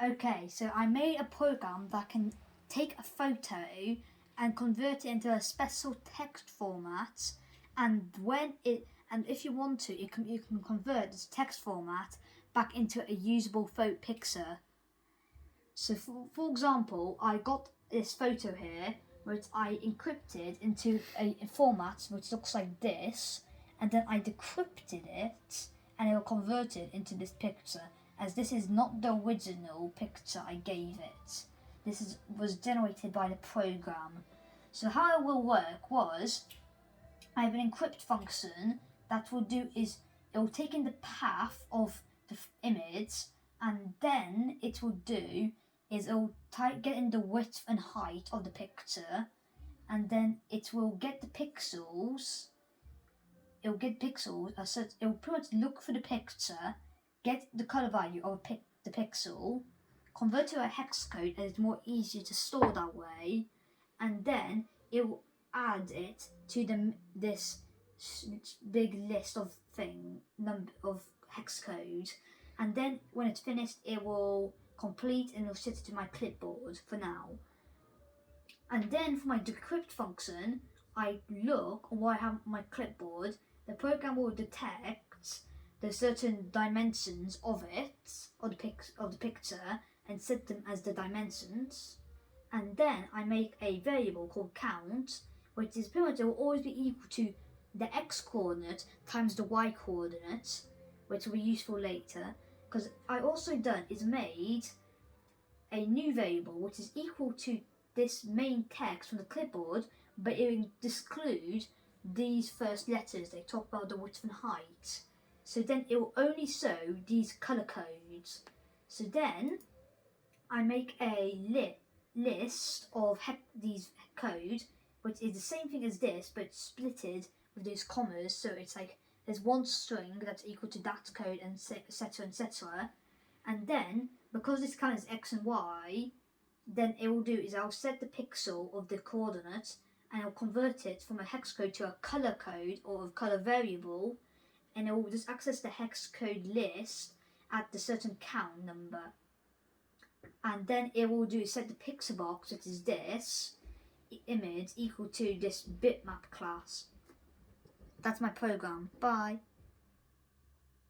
Okay, so I made a program that can take a photo and convert it into a special text format, and if you want to, you can convert this text format back into a usable photo picture. So for example, I got this photo here which I encrypted into a format which looks like this, and then I decrypted it and it will convert it into this picture, as this is not the original picture I gave it. Was generated by the program. So how it will work was, I have an encrypt function that will do is it will take in the path of the image, and then it will do is it will get in the width and height of the picture, and then it will get the pixels. It will get pixels. So it will pretty much look for the picture, get the color value of the pixel, convert to a hex code, and it's more easier to store that way, and then it will add it to this big list of hex code, and then when it's finished, it will complete and it'll set it to my clipboard for now. And then for my decrypt function, I look on what I have on my clipboard. The program will detect the certain dimensions of it, of the picture, and set them as the dimensions. And then I make a variable called count, which is pretty much, it will always be equal to the x coordinate times the y coordinate, which will be useful later. Because I also made a new variable which is equal to this main text from the clipboard, but it will exclude these first letters. They talk about the width and height. So then it will only show these color codes. So then I make a list of these code, which is the same thing as this, but splitted with these commas. So it's like there's one string that's equal to that code, and etc. etc. And then because this count is x and y, then it will do is I'll set the pixel of the coordinate and I'll convert it from a hex code to a color code or a color variable, and it will just access the hex code list at the certain count number. And then it will do set the pixel box, which is this image, equal to this bitmap class. That's my program. Bye.